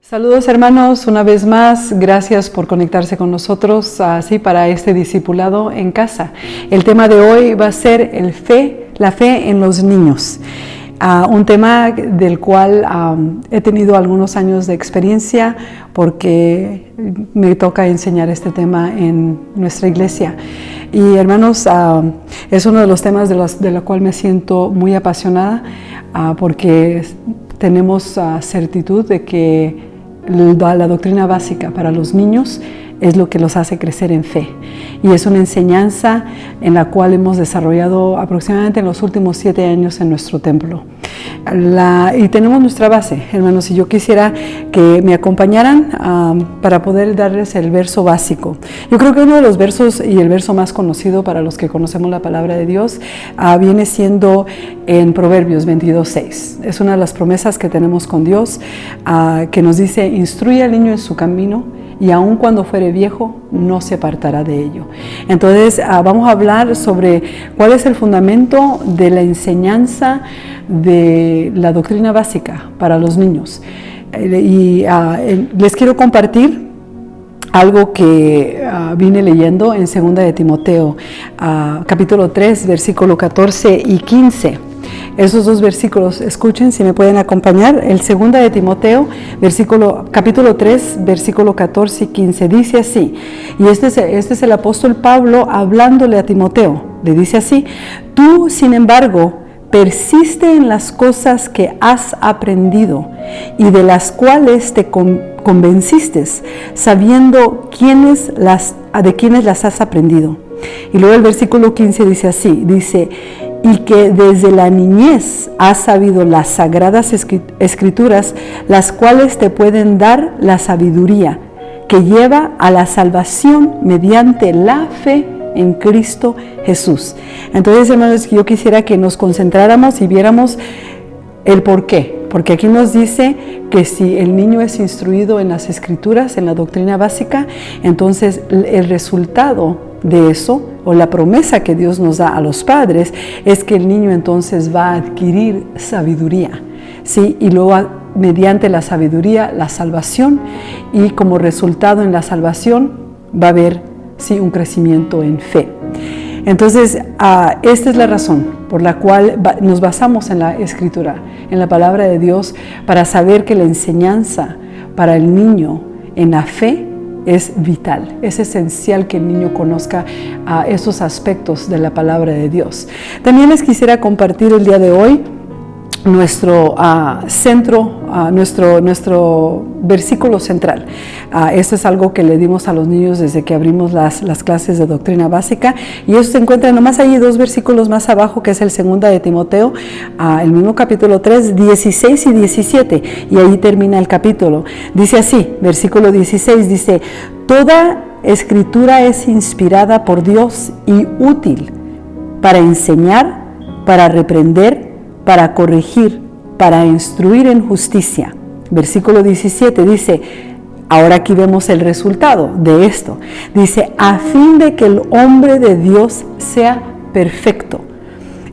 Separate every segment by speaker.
Speaker 1: Saludos hermanos, una vez más, gracias por conectarse con nosotros así para este discipulado en casa. El tema de hoy va a ser la fe en los niños. Un tema del cual he tenido algunos años de experiencia porque me toca enseñar este tema en nuestra iglesia. Y hermanos, es uno de los temas de los cual me siento muy apasionada porque tenemos certitud de que la doctrina básica para los niños es lo que los hace crecer en fe, y es una enseñanza en la cual hemos desarrollado aproximadamente en los últimos 7 años en nuestro templo. Y tenemos nuestra base, hermanos, y yo quisiera que me acompañaran para poder darles el verso básico. Yo creo que uno de los versos y el verso más conocido para los que conocemos la palabra de Dios viene siendo en Proverbios 22:6. Es una de las promesas que tenemos con Dios que nos dice: instruye al niño en su camino, y aun cuando fuere viejo, no se apartará de ello. Entonces, vamos a hablar sobre cuál es el fundamento de la enseñanza de la doctrina básica para los niños. Les quiero compartir algo que vine leyendo en 2 de Timoteo, capítulo 3, versículo 14 y 15. Esos dos versículos, escuchen si me pueden acompañar. El 2 de Timoteo, capítulo 3, versículo 14 y 15, dice así, y este es el apóstol Pablo hablándole a Timoteo. Le dice así: tú, sin embargo, persiste en las cosas que has aprendido y de las cuales te convenciste, sabiendo de quiénes las has aprendido. Y luego el versículo 15 dice así, y que desde la niñez has sabido las sagradas escrituras, las cuales te pueden dar la sabiduría que lleva a la salvación mediante la fe en Cristo Jesús. Entonces, hermanos, yo quisiera que nos concentráramos y viéramos el por qué. Porque aquí nos dice que si el niño es instruido en las escrituras, en la doctrina básica, entonces el resultado de eso, o la promesa que Dios nos da a los padres, es que el niño entonces va a adquirir sabiduría, ¿sí? Y luego mediante la sabiduría, la salvación, y como resultado en la salvación va a haber, sí, un crecimiento en fe. Entonces, esta es la razón por la cual nos basamos en la Escritura, en la palabra de Dios, para saber que la enseñanza para el niño en la fe es vital. Es esencial que el niño conozca esos aspectos de la palabra de Dios. También les quisiera compartir el día de hoy nuestro centro, nuestro versículo central. Esto es algo que le dimos a los niños desde que abrimos las clases de doctrina básica, y eso se encuentra nomás ahí 2 versículos más abajo, que es el 2 de Timoteo, el mismo capítulo 3, 16 y 17, y ahí termina el capítulo. Dice así, versículo 16, dice: toda escritura es inspirada por Dios y útil para enseñar, para reprender, para corregir, para instruir en justicia. Versículo 17 dice, ahora aquí vemos el resultado de esto. Dice, a fin de que el hombre de Dios sea perfecto,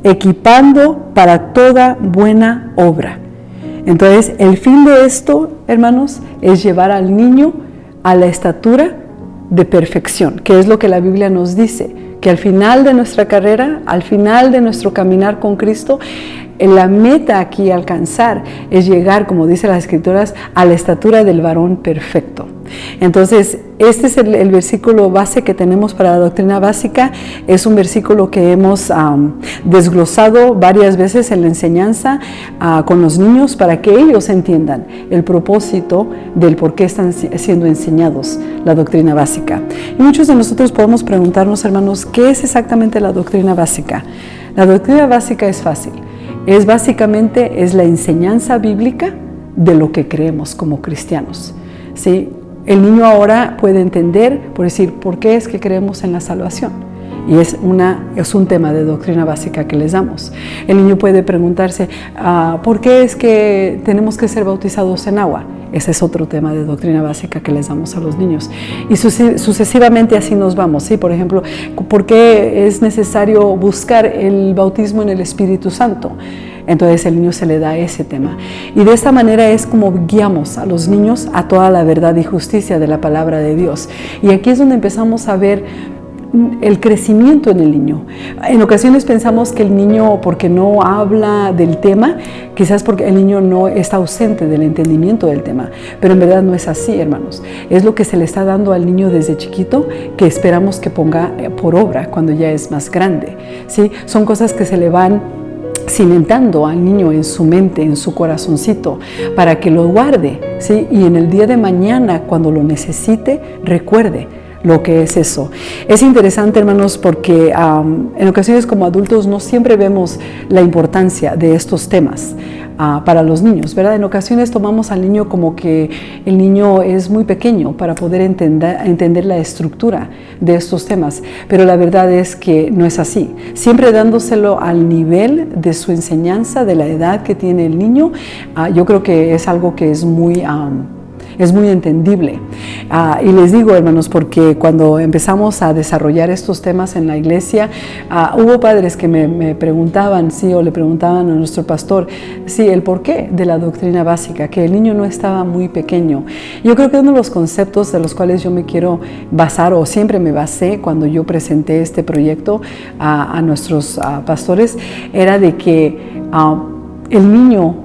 Speaker 1: equipando para toda buena obra. Entonces, el fin de esto, hermanos, es llevar al niño a la estatura de perfección, que es lo que la Biblia nos dice, que al final de nuestra carrera, al final de nuestro caminar con Cristo, la meta aquí a alcanzar es llegar, como dice las Escrituras, a la estatura del varón perfecto. Entonces, este es el versículo base que tenemos para la doctrina básica. Es un versículo que hemos desglosado varias veces en la enseñanza con los niños para que ellos entiendan el propósito del por qué están siendo enseñados la doctrina básica. Y muchos de nosotros podemos preguntarnos, hermanos, ¿qué es exactamente la doctrina básica? La doctrina básica es fácil. Es la enseñanza bíblica de lo que creemos como cristianos, ¿sí? El niño ahora puede entender, por decir, ¿por qué es que creemos en la salvación? Y es un tema de doctrina básica que les damos. El niño puede preguntarse, ¿por qué es que tenemos que ser bautizados en agua? Ese es otro tema de doctrina básica que les damos a los niños. Y sucesivamente así nos vamos, ¿sí? Por ejemplo, ¿por qué es necesario buscar el bautismo en el Espíritu Santo? Entonces el niño se le da ese tema. Y de esta manera es como guiamos a los niños a toda la verdad y justicia de la palabra de Dios. Y aquí es donde empezamos a ver el crecimiento en el niño. En ocasiones pensamos que el niño, porque no habla del tema, quizás porque el niño no está ausente del entendimiento del tema, pero en verdad no es así, hermanos. Es lo que se le está dando al niño desde chiquito que esperamos que ponga por obra cuando ya es más grande, ¿sí? Son cosas que se le van cimentando al niño en su mente, en su corazoncito, para que lo guarde, ¿sí? Y en el día de mañana, cuando lo necesite, recuerde lo que es eso. Es interesante, hermanos, porque en ocasiones como adultos no siempre vemos la importancia de estos temas para los niños, ¿verdad? En ocasiones tomamos al niño como que el niño es muy pequeño para poder entender la estructura de estos temas, pero la verdad es que no es así. Siempre dándoselo al nivel de su enseñanza, de la edad que tiene el niño, yo creo que es algo que es muy entendible. Y les digo, hermanos, porque cuando empezamos a desarrollar estos temas en la iglesia, hubo padres que me preguntaban, sí, o le preguntaban a nuestro pastor, sí, el porqué de la doctrina básica, que el niño no estaba muy pequeño. Yo creo que uno de los conceptos de los cuales yo me quiero basar, o siempre me basé cuando yo presenté este proyecto a nuestros pastores, era de que el niño,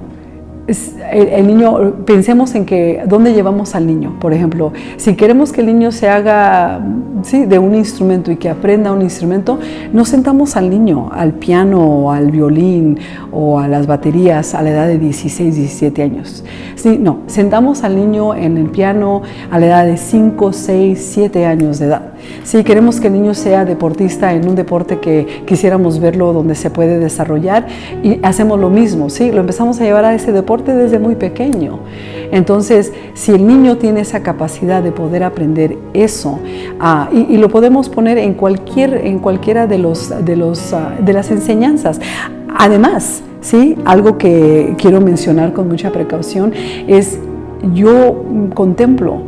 Speaker 1: pensemos en que dónde llevamos al niño. Por ejemplo, si queremos que el niño se haga, sí, de un instrumento y que aprenda un instrumento, no sentamos al niño al piano o al violín o a las baterías a la edad de 16, 17 años. Sí, no, sentamos al niño en el piano a la edad de 5, 6, 7 años de edad. Si queremos que el niño sea deportista en un deporte que quisiéramos verlo donde se puede desarrollar, y hacemos lo mismo, ¿sí? Lo empezamos a llevar a ese deporte desde muy pequeño. Entonces, si el niño tiene esa capacidad de poder aprender eso, y lo podemos poner en cualquiera de las enseñanzas. Además, ¿sí? Algo que quiero mencionar con mucha precaución es, yo contemplo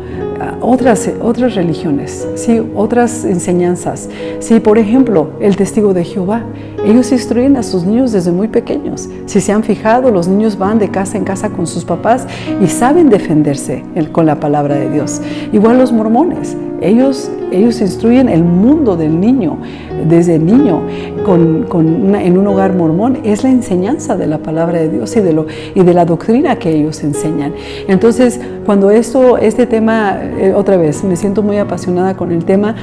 Speaker 1: otras religiones, ¿sí? Otras enseñanzas. ¿Sí? Por ejemplo, el testigo de Jehová. Ellos instruyen a sus niños desde muy pequeños. Si se han fijado, los niños van de casa en casa con sus papás y saben defenderse con la palabra de Dios. Igual los mormones. Ellos instruyen el mundo del niño, desde niño, en un hogar mormón. Es la enseñanza de la palabra de Dios y de la doctrina que ellos enseñan. Entonces, cuando este tema, otra vez, me siento muy apasionada con el tema,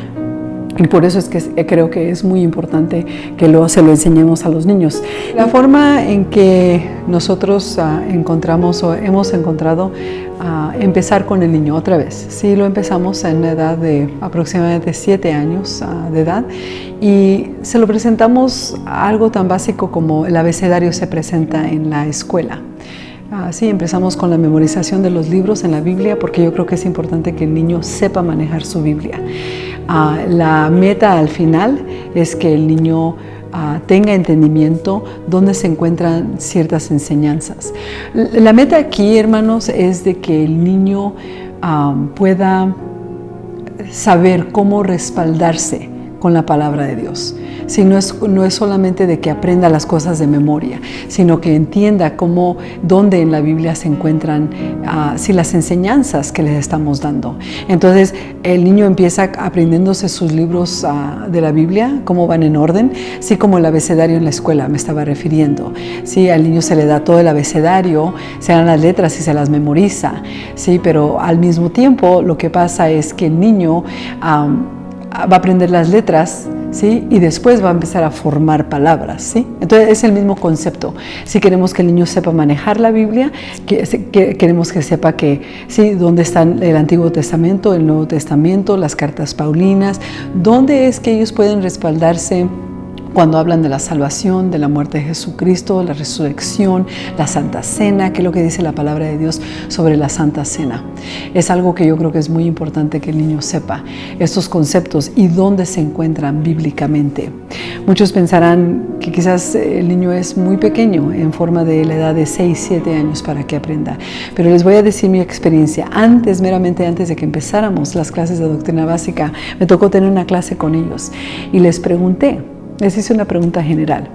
Speaker 1: y por eso es que creo que es muy importante que se lo enseñemos a los niños. La forma en que nosotros hemos encontrado empezar con el niño otra vez. Sí, lo empezamos en la edad de aproximadamente 7 años de edad, y se lo presentamos a algo tan básico como el abecedario se presenta en la escuela. Sí, empezamos con la memorización de los libros en la Biblia, porque yo creo que es importante que el niño sepa manejar su Biblia. La meta al final es que el niño tenga entendimiento dónde se encuentran ciertas enseñanzas. La meta aquí, hermanos, es de que el niño pueda saber cómo respaldarse con la palabra de Dios. Si no es solamente de que aprenda las cosas de memoria, sino que entienda dónde en la Biblia se encuentran las enseñanzas que les estamos dando. Entonces, el niño empieza aprendiéndose sus libros de la Biblia, cómo van en orden, sí, como el abecedario en la escuela me estaba refiriendo. Sí, al niño se le da todo el abecedario, se dan las letras y se las memoriza, sí, pero al mismo tiempo lo que pasa es que el niño va a aprender las letras, ¿sí? Y después va a empezar a formar palabras, ¿sí? Entonces es el mismo concepto. Si queremos que el niño sepa manejar la Biblia, queremos que sepa que, ¿sí? Dónde están el Antiguo Testamento, el Nuevo Testamento, las cartas paulinas, dónde es que ellos pueden respaldarse cuando hablan de la salvación, de la muerte de Jesucristo, la resurrección, la Santa Cena, que es lo que dice la palabra de Dios sobre la Santa Cena. Es algo que yo creo que es muy importante que el niño sepa, estos conceptos y dónde se encuentran bíblicamente. Muchos pensarán que quizás el niño es muy pequeño, en forma de la edad de 6, 7 años para que aprenda. Pero les voy a decir mi experiencia. Meramente antes de que empezáramos las clases de doctrina básica, me tocó tener una clase con ellos y les hice una pregunta general.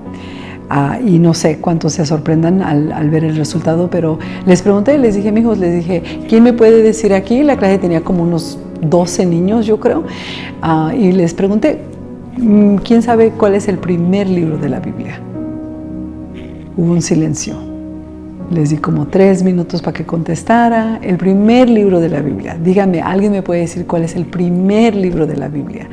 Speaker 1: Y no sé cuántos se sorprendan al ver el resultado, pero les pregunté, les dije, mijos, les dije, ¿quién me puede decir aquí? La clase tenía como unos 12 niños, yo creo, y les pregunté, ¿quién sabe cuál es el primer libro de la Biblia? Hubo un silencio. Les di como 3 minutos para que contestara. El primer libro de la Biblia. Dígame, ¿alguien me puede decir cuál es el primer libro de la Biblia?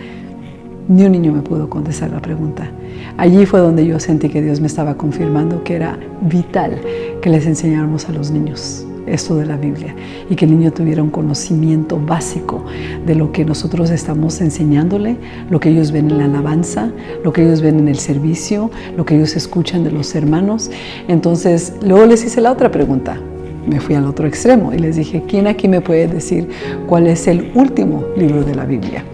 Speaker 1: Ni un niño me pudo contestar la pregunta. Allí fue donde yo sentí que Dios me estaba confirmando que era vital que les enseñáramos a los niños esto de la Biblia y que el niño tuviera un conocimiento básico de lo que nosotros estamos enseñándole, lo que ellos ven en la alabanza, lo que ellos ven en el servicio, lo que ellos escuchan de los hermanos. Entonces, luego les hice la otra pregunta. Me fui al otro extremo y les dije, ¿quién aquí me puede decir cuál es el último libro de la Biblia?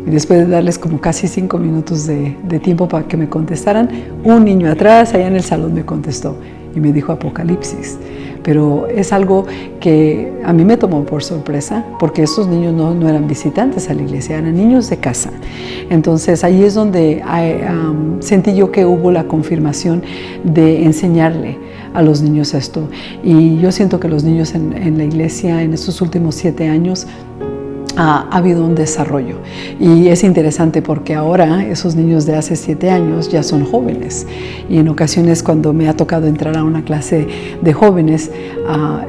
Speaker 1: Y después de darles como casi 5 minutos de tiempo para que me contestaran, un niño atrás, allá en el salón, me contestó y me dijo Apocalipsis. Pero es algo que a mí me tomó por sorpresa, porque esos niños no eran visitantes a la iglesia, eran niños de casa. Entonces ahí es donde sentí yo que hubo la confirmación de enseñarle a los niños esto. Y yo siento que los niños en la iglesia en estos últimos 7 años ha habido un desarrollo, y es interesante porque ahora esos niños de hace 7 años ya son jóvenes, y en ocasiones cuando me ha tocado entrar a una clase de jóvenes,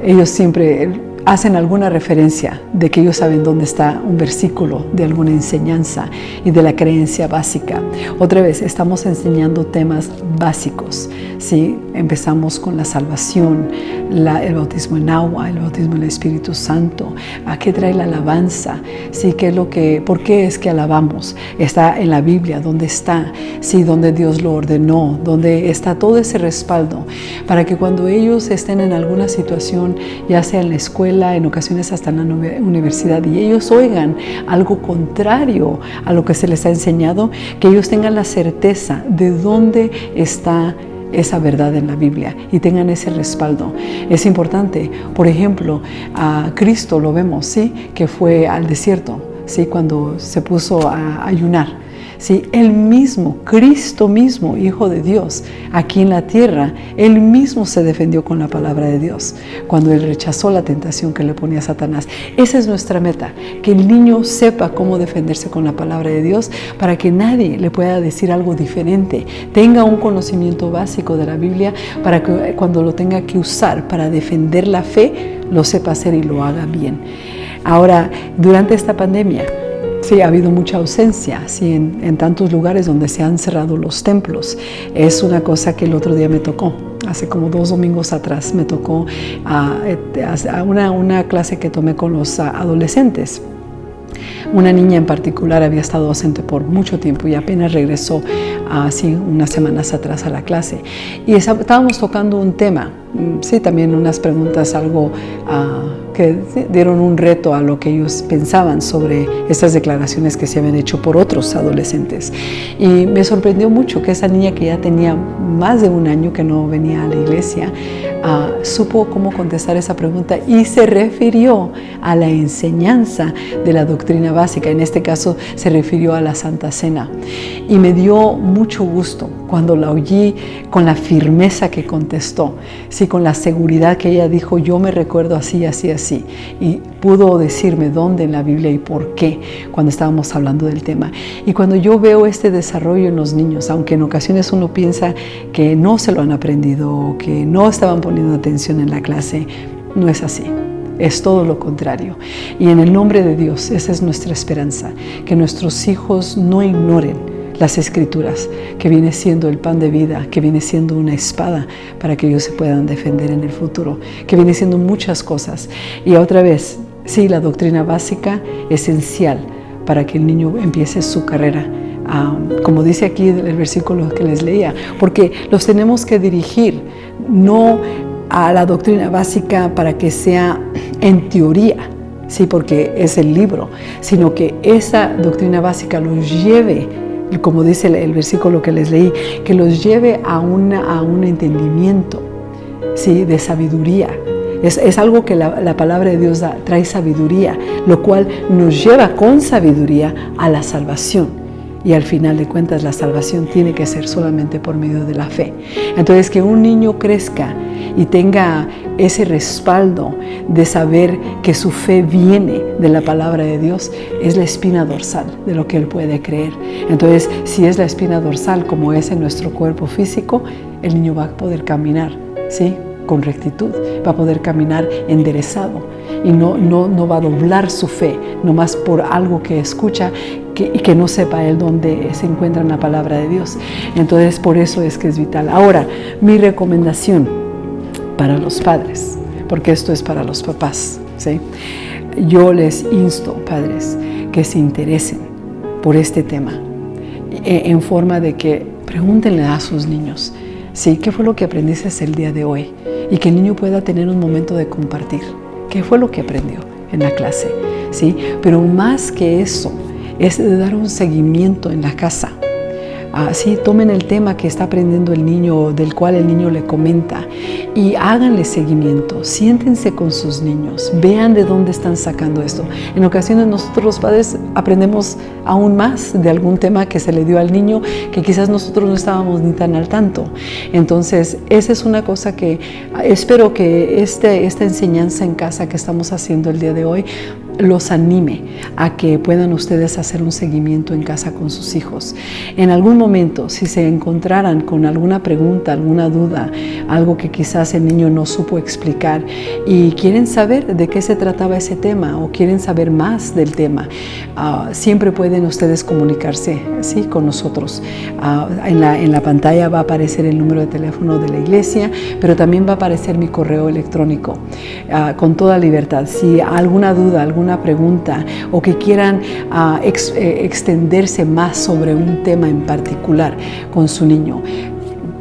Speaker 1: ellos siempre hacen alguna referencia de que ellos saben dónde está un versículo de alguna enseñanza y de la creencia básica. Otra vez, estamos enseñando temas básicos, ¿sí? Empezamos con la salvación, el bautismo en agua, el bautismo en el Espíritu Santo, ¿a qué trae la alabanza? ¿Sí? ¿Por qué es que alabamos? Está en la Biblia, ¿dónde está? ¿Sí? ¿Dónde Dios lo ordenó? ¿Dónde está todo ese respaldo? Para que cuando ellos estén en alguna situación, ya sea en la escuela, en ocasiones hasta en la universidad, y ellos oigan algo contrario a lo que se les ha enseñado, que ellos tengan la certeza de dónde está esa verdad en la Biblia y tengan ese respaldo. Es importante. Por ejemplo, a Cristo lo vemos, ¿sí? Que fue al desierto, ¿sí? Cuando se puso a ayunar. Sí, Él mismo, Cristo mismo, Hijo de Dios, aquí en la tierra, Él mismo se defendió con la palabra de Dios cuando Él rechazó la tentación que le ponía Satanás. Esa es nuestra meta, que el niño sepa cómo defenderse con la palabra de Dios para que nadie le pueda decir algo diferente. Tenga un conocimiento básico de la Biblia para que cuando lo tenga que usar para defender la fe, lo sepa hacer y lo haga bien. Ahora, durante esta pandemia, sí, ha habido mucha ausencia, sí, en tantos lugares donde se han cerrado los templos. Es una cosa que el otro día me tocó, hace como 2 domingos atrás, me tocó una clase que tomé con los adolescentes. Una niña en particular había estado ausente por mucho tiempo y apenas regresó así unas semanas atrás a la clase. Y estábamos tocando un tema, sí, también unas preguntas algo que dieron un reto a lo que ellos pensaban sobre estas declaraciones que se habían hecho por otros adolescentes. Y me sorprendió mucho que esa niña, que ya tenía más de 1 año que no venía a la iglesia, supo cómo contestar esa pregunta y se refirió a la enseñanza de la doctrina básica. En este caso se refirió a la Santa Cena, y me dio mucho gusto cuando la oí con la firmeza que contestó, sí, con la seguridad que ella dijo, yo me recuerdo así, así, así, y pudo decirme dónde en la Biblia y por qué cuando estábamos hablando del tema. Y cuando yo veo este desarrollo en los niños, aunque en ocasiones uno piensa que no se lo han aprendido o que no estaban poniendo atención en la clase, no es así. Es todo lo contrario. Y en el nombre de Dios, esa es nuestra esperanza, que nuestros hijos no ignoren las Escrituras, que viene siendo el pan de vida, que viene siendo una espada para que ellos se puedan defender en el futuro, que viene siendo muchas cosas. Y otra vez, sí, la doctrina básica esencial para que el niño empiece su carrera, como dice aquí el versículo que les leía, porque los tenemos que dirigir, no a la doctrina básica para que sea en teoría, sí, porque es el libro, sino que esa doctrina básica los lleve, como dice el versículo que les leí, que los lleve a un entendimiento, sí, de sabiduría. Es algo que la palabra de Dios trae sabiduría, lo cual nos lleva con sabiduría a la salvación, Y al final de cuentas la salvación tiene que ser solamente por medio de la fe. Entonces, que un niño crezca y tenga ese respaldo de saber que su fe viene de la palabra de Dios, es la espina dorsal de lo que él puede creer. Entonces, si es la espina dorsal como es en nuestro cuerpo físico, el niño va a poder caminar, ¿sí?, con rectitud, va a poder caminar enderezado y no va a doblar su fe, nomás por algo que escucha y que no sepa él dónde se encuentra en la palabra de Dios. Entonces, por eso es que es vital. Ahora, mi recomendación para los padres, porque esto es para los papás, ¿sí? Yo les insto, padres, que se interesen por este tema, en forma de que pregúntenle a sus niños, ¿sí?, ¿qué fue lo que aprendiste el día de hoy? Y que el niño pueda tener un momento de compartir. ¿Qué fue lo que aprendió en la clase? ¿Sí? Pero más que eso, es de dar un seguimiento en la casa. Sí, tomen el tema que está aprendiendo el niño, del cual el niño le comenta, y háganle seguimiento. Siéntense con sus niños, vean de dónde están sacando esto. En ocasiones nosotros los padres aprendemos aún más de algún tema que se le dio al niño, que quizás nosotros no estábamos ni tan al tanto. Entonces, esa es una cosa que espero que esta enseñanza en casa que estamos haciendo el día de hoy los anime a que puedan ustedes hacer un seguimiento en casa con sus hijos. En algún momento, si se encontraran con alguna pregunta, alguna duda, algo que quizás el niño no supo explicar y quieren saber de qué se trataba ese tema o quieren saber más del tema, siempre pueden ustedes comunicarse, ¿sí?, con nosotros. En la pantalla va a aparecer el número de teléfono de la iglesia, pero también va a aparecer mi correo electrónico, con toda libertad. Si alguna duda, alguna pregunta o que quieran extenderse más sobre un tema en particular con su niño,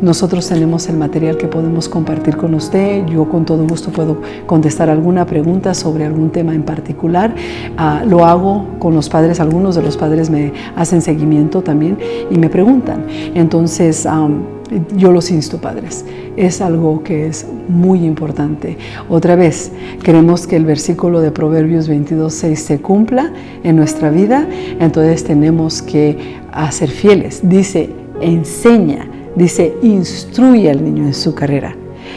Speaker 1: nosotros tenemos el material que podemos compartir con usted. Yo con todo gusto puedo contestar alguna pregunta sobre algún tema en particular. Lo hago con los padres. Algunos de los padres me hacen seguimiento también y me preguntan. Entonces, yo los insto, padres. Es algo que es muy importante. Otra vez, queremos que el versículo de Proverbios 22:6 se cumpla en nuestra vida. Entonces tenemos que ser fieles. Dice, enseña. Dice, instruye al niño en su carrera.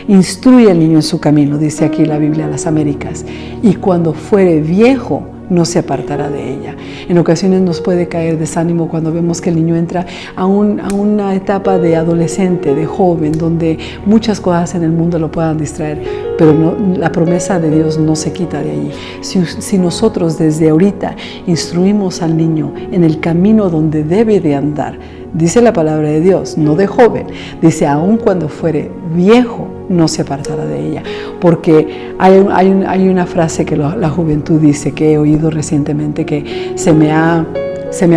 Speaker 1: Instruye al niño en su camino, dice aquí la Biblia de las Américas. Y cuando fuere viejo, no se apartará de ella. En ocasiones nos puede caer desánimo cuando vemos que el niño entra a una etapa de adolescente, de joven, donde muchas cosas en el mundo lo puedan distraer, pero la promesa de Dios no se quita de allí. Si nosotros desde ahorita instruimos al niño en el camino donde debe de andar, dice la palabra de Dios, no de joven, dice, aun cuando fuere viejo, no se apartará de ella. Porque hay una frase que la juventud dice, que he oído recientemente, que se me ha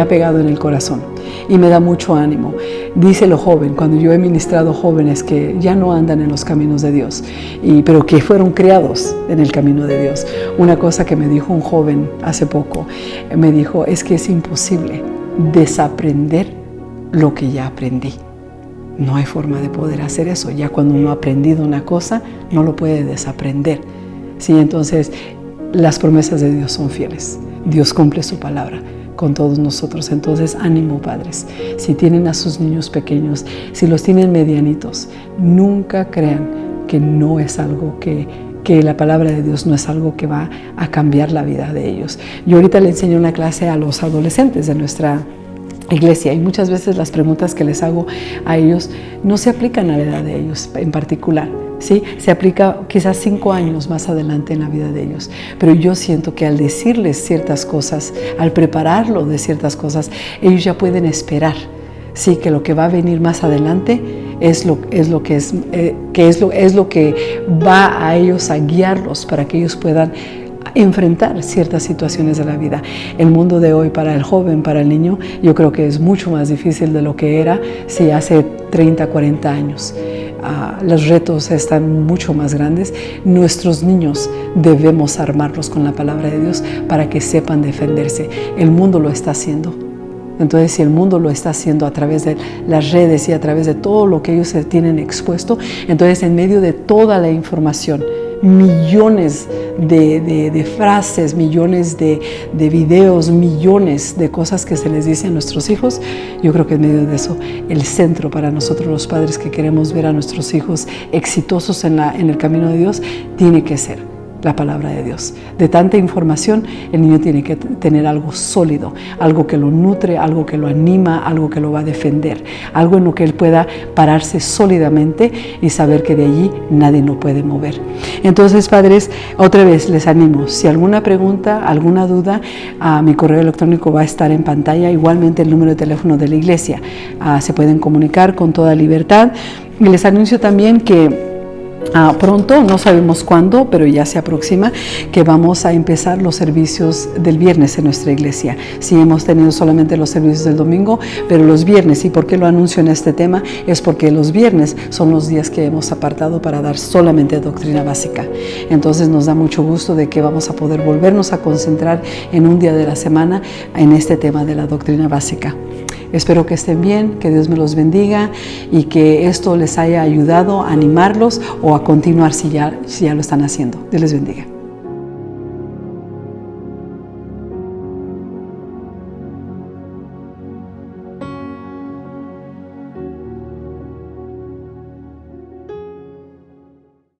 Speaker 1: pegado en el corazón y me da mucho ánimo. Dice lo joven, cuando yo he ministrado jóvenes que ya no andan en los caminos de Dios, pero que fueron criados en el camino de Dios. Una cosa que me dijo un joven hace poco, me dijo, es que es imposible desaprender lo que ya aprendí. No hay forma de poder hacer eso. Ya cuando uno ha aprendido una cosa, no lo puede desaprender. Sí, entonces, las promesas de Dios son fieles. Dios cumple su palabra con todos nosotros. Entonces, ánimo, padres. Si tienen a sus niños pequeños, si los tienen medianitos, nunca crean que no es algo que la palabra de Dios no es algo que va a cambiar la vida de ellos. Yo ahorita le enseño una clase a los adolescentes de nuestra iglesia y muchas veces las preguntas que les hago a ellos no se aplican a la edad de ellos en particular, ¿sí? Se aplica quizás 5 años más adelante en la vida de ellos, pero yo siento que al decirles ciertas cosas, al prepararlo de ciertas cosas, ellos ya pueden esperar, ¿sí?, que lo que va a venir más adelante es lo que va a ellos a guiarlos para que ellos puedan enfrentar ciertas situaciones de la vida. El mundo de hoy para el joven, para el niño, yo creo que es mucho más difícil de lo que era si hace 30, 40 años. Los retos están mucho más grandes. Nuestros niños debemos armarlos con la palabra de Dios para que sepan defenderse. El mundo lo está haciendo. Entonces, si el mundo lo está haciendo a través de las redes y a través de todo lo que ellos se tienen expuesto, entonces en medio de toda la información millones de frases, millones de videos, millones de cosas que se les dice a nuestros hijos. Yo creo que en medio de eso, el centro para nosotros los padres que queremos ver a nuestros hijos exitosos en el camino de Dios, tiene que ser la palabra de Dios. De tanta información, el niño tiene que tener algo sólido, algo que lo nutre, algo que lo anima, algo que lo va a defender, algo en lo que él pueda pararse sólidamente y saber que de allí nadie lo puede mover. Entonces, padres, otra vez les animo, si alguna pregunta, alguna duda, mi correo electrónico va a estar en pantalla, igualmente el número de teléfono de la iglesia. Se pueden comunicar con toda libertad. Y les anuncio también que pronto, no sabemos cuándo, pero ya se aproxima que vamos a empezar los servicios del viernes en nuestra iglesia. Sí, hemos tenido solamente los servicios del domingo, pero los viernes, ¿y por qué lo anuncio en este tema? Es porque los viernes son los días que hemos apartado para dar solamente doctrina básica. Entonces nos da mucho gusto de que vamos a poder volvernos a concentrar en un día de la semana en este tema de la doctrina básica. Espero que estén bien, que Dios me los bendiga y que esto les haya ayudado a animarlos o a continuar si ya lo están haciendo. Dios les bendiga.